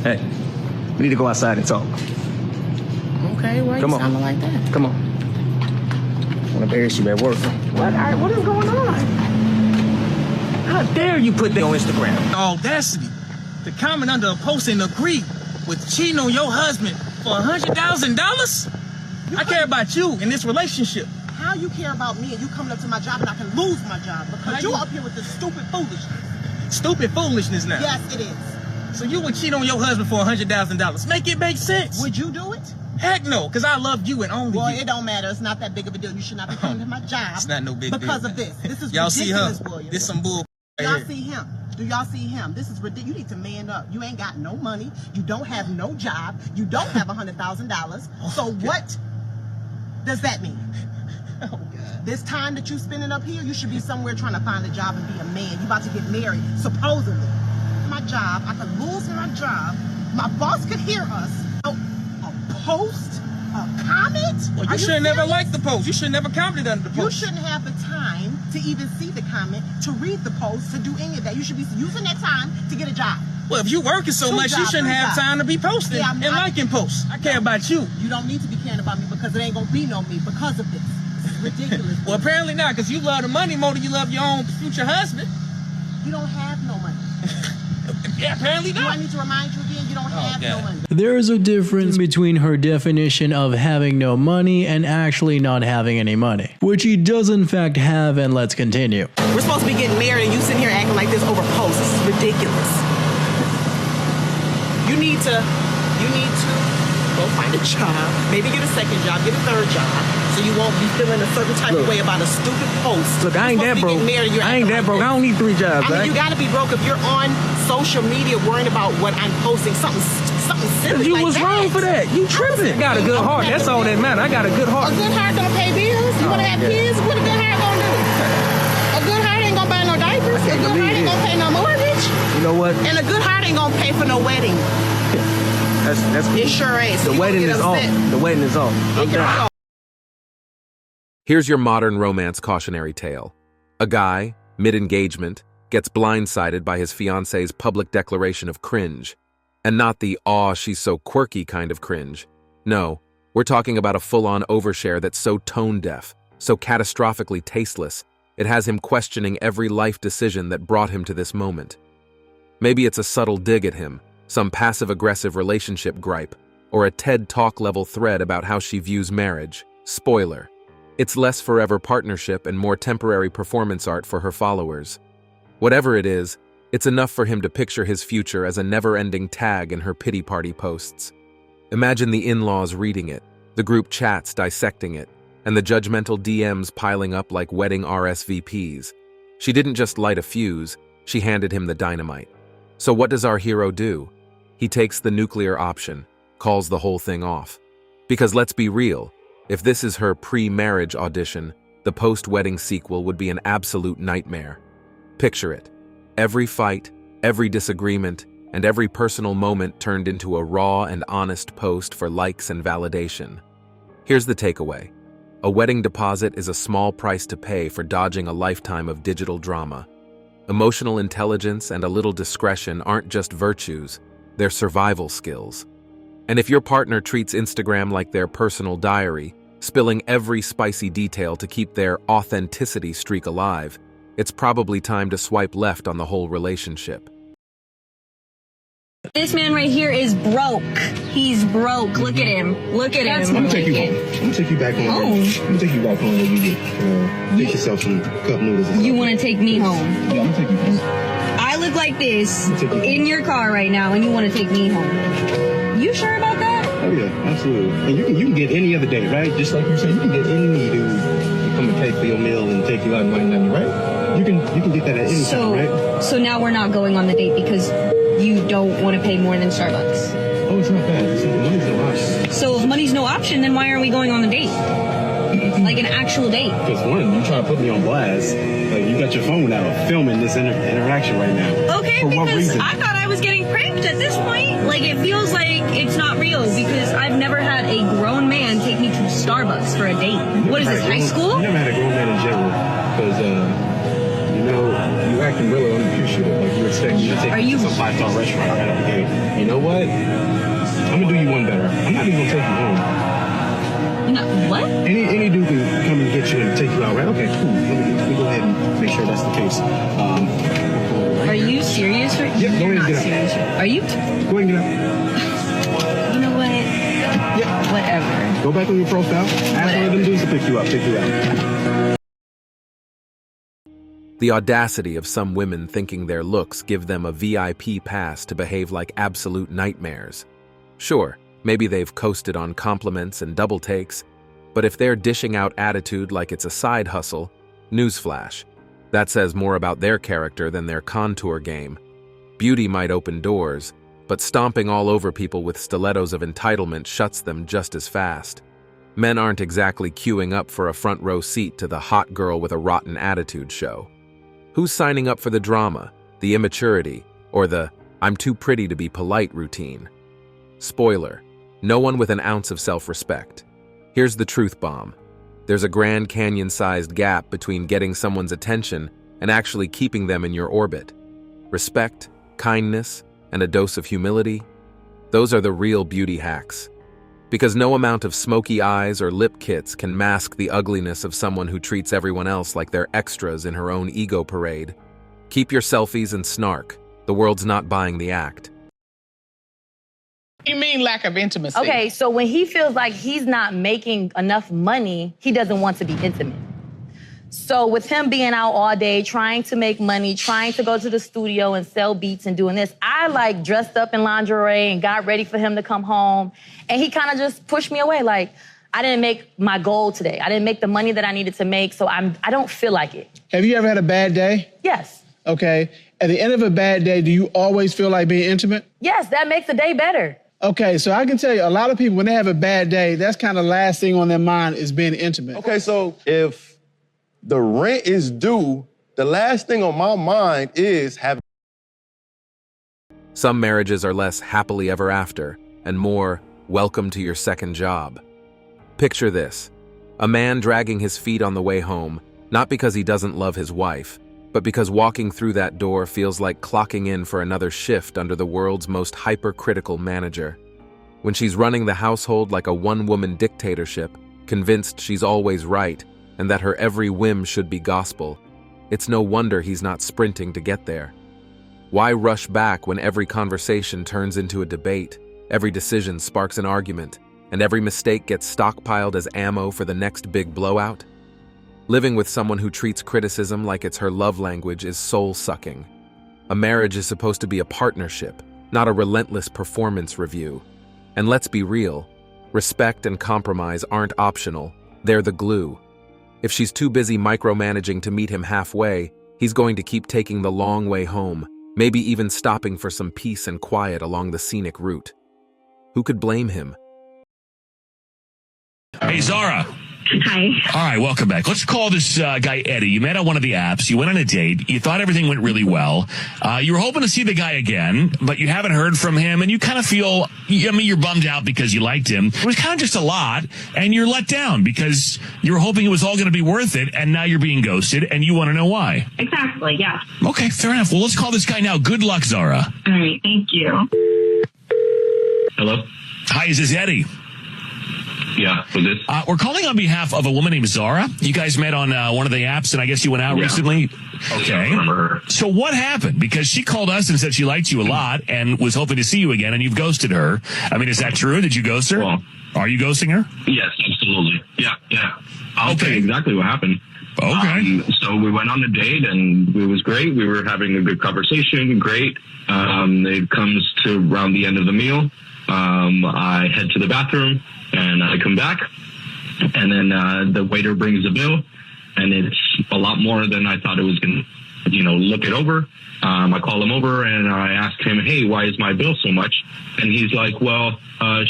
Hey, we need to go outside and talk. Okay, why you sounding like that? Come on. I want to embarrass you at work. What is going on? How dare you put that on Instagram? The audacity to comment under a post and agree with cheating on your husband for $100,000? I care about you in this relationship. How you care about me and you coming up to my job and I can lose my job because you up here with this stupid foolishness. Stupid foolishness now. Yes, it is. So you would cheat on your husband for $100,000. Make it make sense. Would you do it? Heck no, because I love you and only Boy, you. it don't matter. It's not that big of a deal. You should not be coming to my job. It's not no big deal. Because of this. This is y'all see her? ridiculous, William. This some bull. Y'all see him? Do y'all see him? This is ridiculous. You need to man up. You ain't got no money. You don't have no job. You don't have $100,000. So what does that mean? Oh, God. This time that you spending up here, you should be somewhere trying to find a job and be a man. You about to get married, supposedly. My job, I could lose my job. My boss could hear us. A post, a comment. Well, you should never like the post. You should never commented under the post. You shouldn't have the time to even see the comment, to read the post, to do any of that. You should be using that time to get a job. Well, if you working so much, you shouldn't have time to be posting and liking posts. I care about you. You don't need to be caring about me because it ain't gonna be no me because of this. It's ridiculous. Well, apparently not, because you love the money more than you love your own future husband. You don't have no money. Yeah, apparently not. Do I need to remind you again? You don't have no money. There is a difference between her definition of having no money and actually not having any money, which he does in fact have, and let's continue. We're supposed to be getting married and you sitting here acting like this over posts. This is ridiculous. You need to go find a job, maybe get a second job, get a third job, so you won't be feeling a certain type of way about a stupid post. Look, I ain't that broke. I ain't that broke. I don't need 3 jobs. I mean, you gotta be broke if you're on social media worrying about what I'm posting, something silly You like was that. wrong for that. You tripping. I got a good heart. That's all that matters. I got a good heart. A good heart don't pay bills. You wanna have kids? What a good heart gonna do? A good heart ain't gonna buy no diapers. A good heart ain't gonna pay no mortgage. You know what? And a good heart ain't gonna pay for no wedding. That's It sure ain't. So the wedding is off. The wedding is off. I'm done. Here's your modern romance cautionary tale. A guy, mid-engagement, gets blindsided by his fiance's public declaration of cringe. And not the "aw, she's so quirky" kind of cringe. No, we're talking about a full-on overshare that's so tone-deaf, so catastrophically tasteless, it has him questioning every life decision that brought him to this moment. Maybe it's a subtle dig at him, some passive-aggressive relationship gripe, or a TED Talk-level thread about how she views marriage. Spoiler. It's less forever partnership and more temporary performance art for her followers. Whatever it is, it's enough for him to picture his future as a never-ending tag in her pity party posts. Imagine the in-laws reading it, the group chats dissecting it, and the judgmental DMs piling up like wedding RSVPs. She didn't just light a fuse, she handed him the dynamite. So what does our hero do? He takes the nuclear option, calls the whole thing off. Because let's be real, if this is her pre-marriage audition, the post-wedding sequel would be an absolute nightmare. Picture it. Every fight, every disagreement, and every personal moment turned into a raw and honest post for likes and validation. Here's the takeaway. A wedding deposit is a small price to pay for dodging a lifetime of digital drama. Emotional intelligence and a little discretion aren't just virtues, they're survival skills. And if your partner treats Instagram like their personal diary, spilling every spicy detail to keep their authenticity streak alive, it's probably time to swipe left on the whole relationship. This man right here is broke. He's broke. Look at him. Look at him. I'm gonna take you home. I'm gonna take you back home. I'm gonna take you back home where you get fix yourself some cup noodles. You want to take me home? Yeah, I'm gonna take you home. I look like this in your car right now, and you want to take me home? You sure about that? Oh yeah, absolutely. And you can get any other day, right? Just like you said, you can get any dude to come and pay for your meal and take you out and wine night, right? You can get that at any time, right? So now we're not going on the date because you don't want to pay more than Starbucks. Oh, it's not bad. Money's no option. So if money's no option, then why aren't we going on the date? Like an actual date? Because one, you trying to put me on blast. Like you got your phone out filming this interaction right now. Okay, For what because reason? I thought I was getting pranked at this point. Like it feels like it's not real because I've never had a grown man take me to Starbucks for a date. What is this, high school? You never had a grown man in general because you acting really unappreciative. Like you expect me to take you to some 5-star restaurant right out the gate. You know what? I'm gonna do you one better. I'm not even gonna take you home. No, what? Any dude can come and get you and take you out, right? Okay, cool. Let me go ahead and make sure that's the case. Are you serious? Yep, go ahead and get out. Are you? Go ahead and get out. You know what? Yep. Whatever. Go back on your profile. Ask one of them dudes to pick you up, take you out. The audacity of some women thinking their looks give them a VIP pass to behave like absolute nightmares. Sure, maybe they've coasted on compliments and double takes, but if they're dishing out attitude like it's a side hustle, newsflash, that says more about their character than their contour game. Beauty might open doors, but stomping all over people with stilettos of entitlement shuts them just as fast. Men aren't exactly queuing up for a front row seat to the hot girl with a rotten attitude show. Who's signing up for the drama, the immaturity, or the "I'm too pretty to be polite" routine? Spoiler, no one with an ounce of self-respect. Here's the truth bomb. There's a Grand Canyon-sized gap between getting someone's attention and actually keeping them in your orbit. Respect, kindness, and a dose of humility, those are the real beauty hacks. Because no amount of smoky eyes or lip kits can mask the ugliness of someone who treats everyone else like they're extras in her own ego parade. Keep your selfies and snark. The world's not buying the act. You mean lack of intimacy? Okay, so when he feels like he's not making enough money, he doesn't want to be intimate. So with him being out all day, trying to make money, trying to go to the studio and sell beats and doing this, I like dressed up in lingerie and got ready for him to come home. And he kind of just pushed me away. Like, I didn't make my goal today. I didn't make the money that I needed to make, so I don't feel like it. Have you ever had a bad day? Yes. Okay. At the end of a bad day, do you always feel like being intimate? Yes, that makes the day better. Okay, so I can tell you, a lot of people, when they have a bad day, that's kind of the last thing on their mind is being intimate. Okay, so if the rent is due, the last thing on my mind is having... Some marriages are less happily ever after and more welcome to your second job. Picture this: a man dragging his feet on the way home, not because he doesn't love his wife, but because walking through that door feels like clocking in for another shift under the world's most hypercritical manager. When she's running the household like a one-woman dictatorship, convinced she's always right and that her every whim should be gospel, it's no wonder he's not sprinting to get there. Why rush back when every conversation turns into a debate, every decision sparks an argument, and every mistake gets stockpiled as ammo for the next big blowout? Living with someone who treats criticism like it's her love language is soul-sucking. A marriage is supposed to be a partnership, not a relentless performance review. And let's be real, respect and compromise aren't optional, they're the glue. If she's too busy micromanaging to meet him halfway, he's going to keep taking the long way home, maybe even stopping for some peace and quiet along the scenic route. Who could blame him? Hey, Zara. Hi. All right, welcome back. Let's call this guy Eddie. You met on one of the apps. You went on a date. You thought everything went really well. You were hoping to see the guy again, but you haven't heard from him, and you kind of feel, you're bummed out because you liked him. It was kind of just a lot, and you're let down because you were hoping it was all going to be worth it, and now you're being ghosted, and you want to know why. Exactly, yeah. Okay, fair enough. Well, let's call this guy now. Good luck, Zara. All right, thank you. Hello? Hi, is this Eddie? Yeah, who's this? We're calling on behalf of a woman named Zara. You guys met on one of the apps, and I guess you went out recently. Okay. I remember her. So what happened? Because she called us and said she liked you a lot and was hoping to see you again, and you've ghosted her. I mean, is that true? Did you ghost her? Well, are you ghosting her? Yes, absolutely. Yeah. I'll tell you exactly what happened. Okay. So we went on a date, and it was great. We were having a good conversation. Great. It comes to around the end of the meal. I head to the bathroom, and I come back, and then the waiter brings the bill, and it's a lot more than I thought it was going to, look it over. I call him over, and I ask him, hey, why is my bill so much? And he's like, well,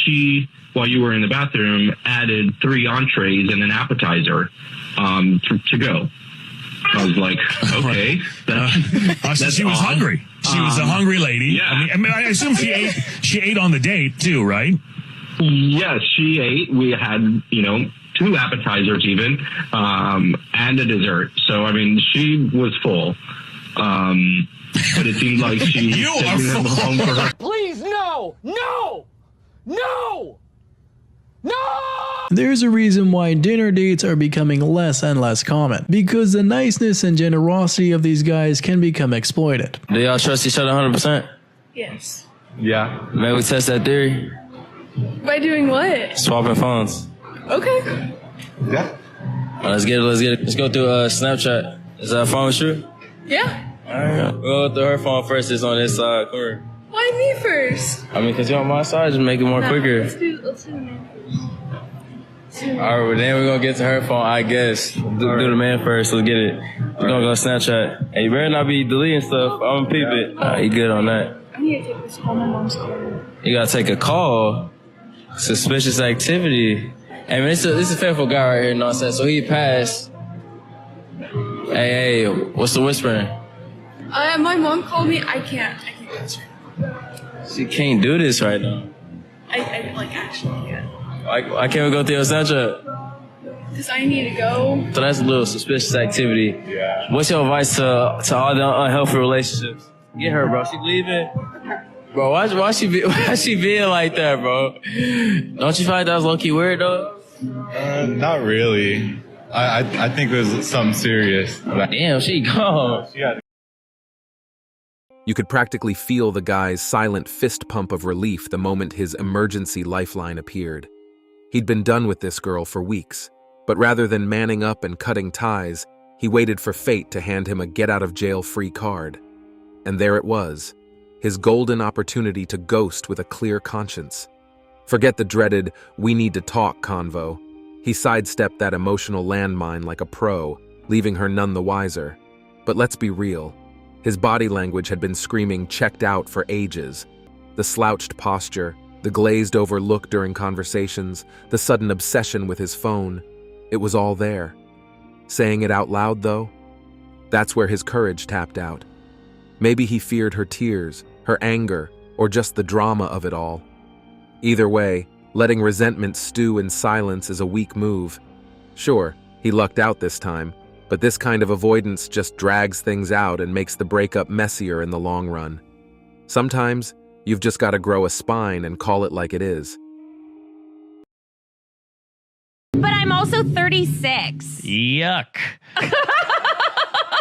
she, while you were in the bathroom, added 3 entrees and an appetizer to go. I was like, okay. So she was hungry. She was a hungry lady. Yeah. I mean, I assume she ate on the date too, right? Yes, she ate. We had, 2 appetizers even, and a dessert. So, I mean, she was full. But it seemed like she was taking them home for her. Please, no! No! No! No! There's a reason why dinner dates are becoming less and less common, because the niceness and generosity of these guys can become exploited. Do y'all trust each other 100%? Yes. Yeah. Maybe we test that theory. By doing what? Swapping phones. Okay. Yeah. Let's get it. Let's go through Snapchat. Is that phone with you? Yeah. Alright. We'll go through her phone first. It's on this side. Come here. Why me first? I mean, because you're on my side, just make it more quicker. Let's do the man first. Alright, well, then we're going to get to her phone, I guess. Do the man first. Let's get it. We're going to go Snapchat. Hey, you better not be deleting stuff. I'm going to peep it. Alright, you good on that? I need to take this call. My mom's calling. You got to take a call? Suspicious activity. Hey, man, this is a faithful guy right here, you know what I'm saying? So he passed. Hey, what's the whispering? My mom called me. I can't answer. She can't do this right now. I actually can't. Why can't we go through your Snapchat? Because I need to go. So that's a little suspicious activity. Yeah. What's your advice to all the unhealthy relationships? Get her, bro. She leaving. Bro, why she being like that, bro? Don't you feel like that was low-key weird, though? Not really. I think it was something serious. Damn, she gone. You could practically feel the guy's silent fist pump of relief the moment his emergency lifeline appeared. He'd been done with this girl for weeks, but rather than manning up and cutting ties, he waited for fate to hand him a get-out-of-jail-free card. And there it was, his golden opportunity to ghost with a clear conscience. Forget the dreaded, "we need to talk" convo. He sidestepped that emotional landmine like a pro, leaving her none the wiser. But let's be real. His body language had been screaming checked out for ages. The slouched posture, the glazed-over look during conversations, the sudden obsession with his phone. It was all there. Saying it out loud, though? That's where his courage tapped out. Maybe he feared her tears, her anger, or just the drama of it all. Either way, letting resentment stew in silence is a weak move. Sure, he lucked out this time, but this kind of avoidance just drags things out and makes the breakup messier in the long run. Sometimes, you've just got to grow a spine and call it like it is. But I'm also 36. Yuck. No,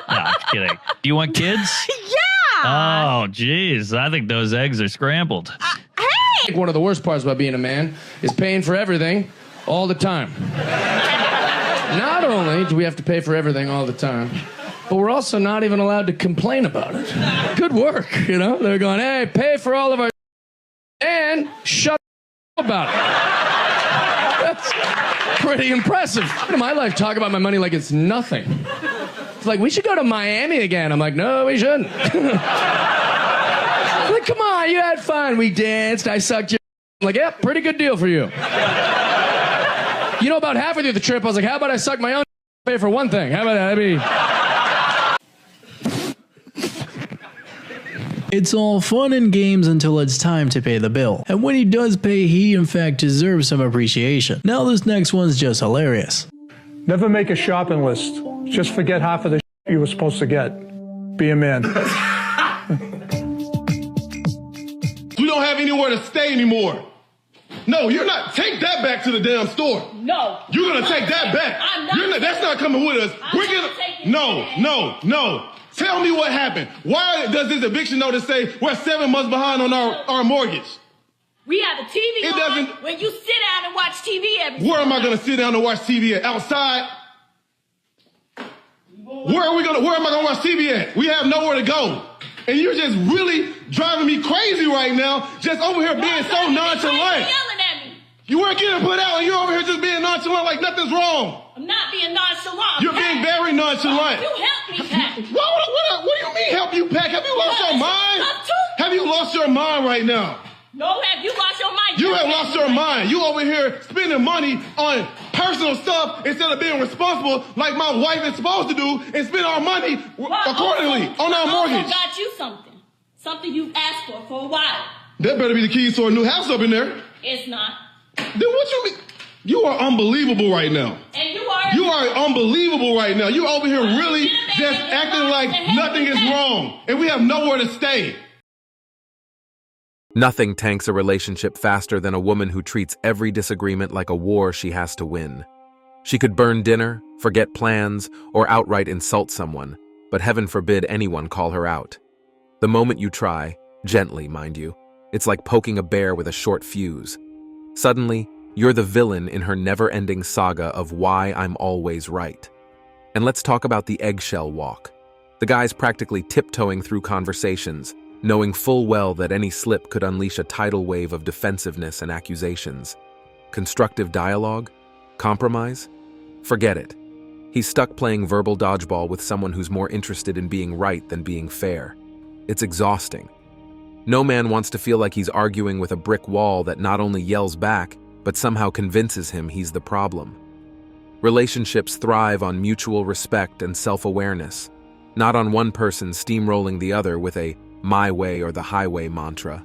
I'm kidding. Do you want kids? Yeah! Oh, geez. I think those eggs are scrambled. Hey! One of the worst parts about being a man is paying for everything all the time. Not only do we have to pay for everything all the time, but we're also not even allowed to complain about it. Good work, you know? They're going, hey, pay for all of our and shut about it. That's pretty impressive. In my life, talk about my money like it's nothing. It's like, we should go to Miami again. I'm like, no, we shouldn't. Like, come on, you had fun. We danced, I sucked your I'm like, yeah, pretty good deal for you. You know, about halfway through the trip, I was like, how about I suck my own pay for one thing? How about that? It's all fun and games until it's time to pay the bill. And when he does pay, he in fact deserves some appreciation. Now this next one's just hilarious. Never make a shopping list. Just forget half of the you were supposed to get. Be a man. We don't have anywhere to stay anymore. No, you're not. Take that back to the damn store. No. You're going to take that back. I'm not. That's not coming with us. We're going to. No. Tell me what happened. Why does this eviction notice say we're 7 months behind on our mortgage? We have a TV on when you sit down and watch TV every Where am I going to sit down and watch TV at? Outside? Where am I going to watch TV at? We have nowhere to go. And you're just really driving me crazy right now, just over here being so nonchalant. Yelling at me. You weren't getting put out, and you're over here just being nonchalant like nothing's wrong. I'm not being nonchalant. You're being very nonchalant. You help me, Pat. What do you mean help you, Pat? Have you lost your mind? Have you lost your mind right now? No, have you lost your mind? You have lost your mind. You over here spending money on personal stuff instead of being responsible like my wife is supposed to do and spend our money accordingly on our mortgage. I got you something. Something you've asked for a while. That better be the keys to a new house up in there. It's not. Then what you mean? You are unbelievable right now. And you are unbelievable right now. You over here really just acting like nothing is wrong. And we have nowhere to stay. Nothing tanks a relationship faster than a woman who treats every disagreement like a war she has to win. She could burn dinner, forget plans, or outright insult someone, but heaven forbid anyone call her out. The moment you try, gently, mind you, it's like poking a bear with a short fuse. Suddenly, you're the villain in her never-ending saga of why I'm always right. And let's talk about the eggshell walk. The guy's practically tiptoeing through conversations, knowing full well that any slip could unleash a tidal wave of defensiveness and accusations. Constructive dialogue? Compromise? Forget it. He's stuck playing verbal dodgeball with someone who's more interested in being right than being fair. It's exhausting. No man wants to feel like he's arguing with a brick wall that not only yells back, but somehow convinces him he's the problem. Relationships thrive on mutual respect and self-awareness, not on one person steamrolling the other with a my way or the highway mantra.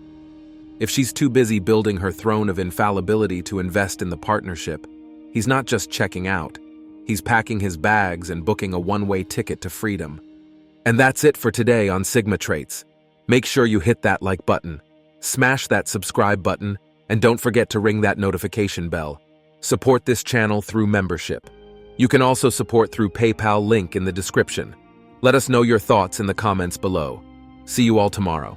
If she's too busy building her throne of infallibility to invest in the partnership, he's not just checking out, he's packing his bags and booking a one-way ticket to freedom. And that's it for today on Sigma Traits. Make sure you hit that like button, smash that subscribe button, and don't forget to ring that notification bell. Support this channel through membership. You can also support through PayPal, link in the description. Let us know your thoughts in the comments below. See you all tomorrow.